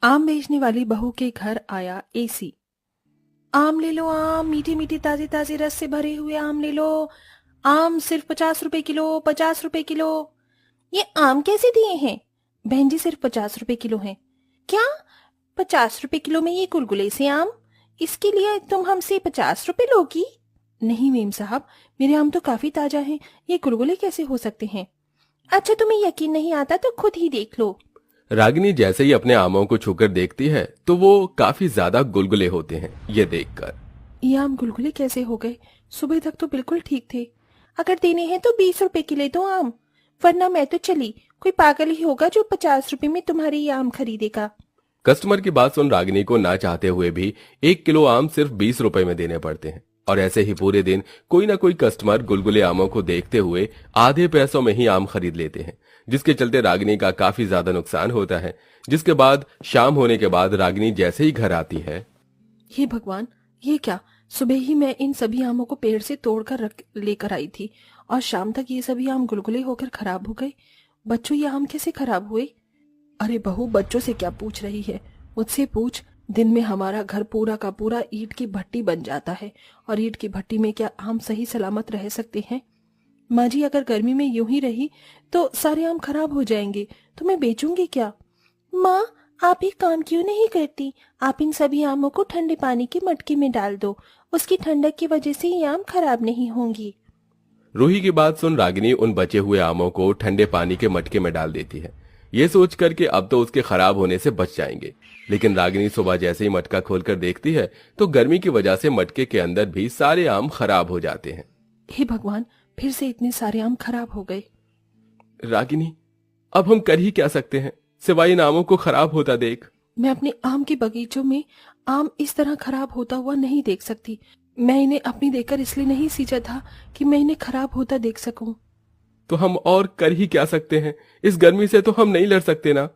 आम बेचने वाली बहू के घर आया एसी। आम ले लो आम, मीठे मीठे ताजे ताजे रस से भरे हुए आम ले लो। आम सिर्फ 50 रुपए किलो, 50 रुपए किलो। ये आम कैसे दिए हैं? बहन जी सिर्फ 50 रुपए किलो हैं। क्या? 50 रुपए किलो में ये गुलगुले से आम? इसके लिए तुम हमसे 50 रुपए लोगी? नहीं मेम साहब, मेरे आम तो काफी ताजा हैं, ये गुलगुले कैसे हो सकते हैं? अच्छा तुम्हें यकीन नहीं आता तो खुद ही देख लो। रागिनी जैसे ही अपने आमों को छूकर देखती है तो वो काफी ज्यादा गुलगुले होते हैं। ये देखकर ये आम गुलगुले कैसे हो गए? सुबह तक तो बिल्कुल ठीक थे। अगर देने हैं तो 20 रुपए के ले दो आम, वरना मैं तो चली। कोई पागल ही होगा जो 50 रुपए में तुम्हारे ये आम खरीदेगा। कस्टमर की बात सुन रागिनी को ना चाहते हुए भी 1 किलो आम सिर्फ 20 रुपए में देने पड़ते हैं। और ऐसे ही पूरे दिन कोई ना कोई कस्टमर गुलगुले आमों को देखते हुए आधे पैसों में ही आम खरीद लेते हैं, जिसके चलते रागिनी का काफी ज्यादा नुकसान होता है। जिसके बाद शाम होने के बाद रागिनी जैसे ही घर आती है। हे भगवान, ये क्या? सुबह ही मैं इन सभी आमों को पेड़ से तोड़कर रख लेकर आई थी और शाम तक ये सभी आम गुलगुले होकर खराब हो गए। बच्चों, ये आम कैसे खराब हुए? अरे बहू, बच्चों से क्या पूछ रही है? मुझसे पूछ। दिन में हमारा घर पूरा का पूरा ईंट की भट्टी बन जाता है, और ईंट की भट्टी में क्या आम सही सलामत रह सकते हैं? माँ जी, अगर गर्मी में यूं ही रही तो सारे आम खराब हो जाएंगे, तो मैं बेचूंगी क्या? माँ, आप एक काम क्यों नहीं करती? आप इन सभी आमों को ठंडे पानी के मटके में डाल दो, उसकी ठंडक की वजह से ये आम खराब नहीं होंगी। रूही की बात सुन रागिनी उन बचे हुए आमों को ठंडे पानी के मटके में डाल देती है, ये सोचकर कि अब तो उसके खराब होने से बच जाएंगे। लेकिन रागिनी सुबह जैसे ही मटका खोलकर देखती है तो गर्मी की वजह से मटके के अंदर भी सारे आम खराब हो जाते हैं। हे भगवान, फिर से इतने सारे आम खराब हो गए। रागिनी, अब हम कर ही क्या सकते हैं सिवाय इन आमों को खराब होता देख। मैं अपने आम के बगीचों में आम इस तरह खराब होता हुआ नहीं देख सकती। मैं इन्हें अपनी देखकर इसलिए नहीं सींचा था कि मैं इन्हें खराब होता देख सकूं। तो हम और कर ही क्या सकते हैं? इस गर्मी से तो हम नहीं लड़ सकते ना।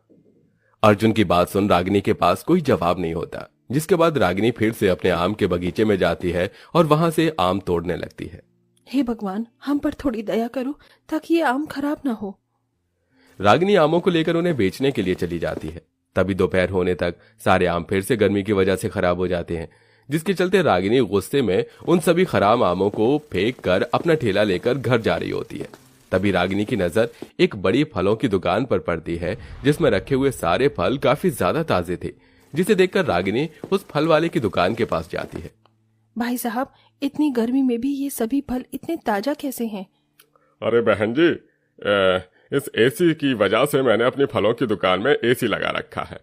अर्जुन की बात सुन रागिनी के पास कोई जवाब नहीं होता, जिसके बाद रागिनी फिर से अपने आम के बगीचे में जाती है और वहां से आम तोड़ने लगती है। हे भगवान, हम पर थोड़ी दया करो ताकि ये आम खराब ना हो। रागिनी आमों को लेकर उन्हें बेचने के लिए चली जाती है। तभी दोपहर होने तक सारे आम फिर से गर्मी की वजह से खराब हो जाते हैं, जिसके चलते रागिनी गुस्से में उन सभी खराब आमों को फेंक कर अपना ठेला लेकर घर जा रही होती है। तभी रागिनी की नजर एक बड़ी फलों की दुकान पर पड़ती है, जिसमें रखे हुए सारे फल काफी ज्यादा ताजे थे, जिसे देखकर रागिनी उस फल वाले की दुकान के पास जाती है। भाई साहब, इतनी गर्मी में भी ये सभी फल इतने ताजा कैसे हैं? अरे बहन जी, इस एसी की वजह से मैंने अपनी फलों की दुकान में एसी लगा रखा है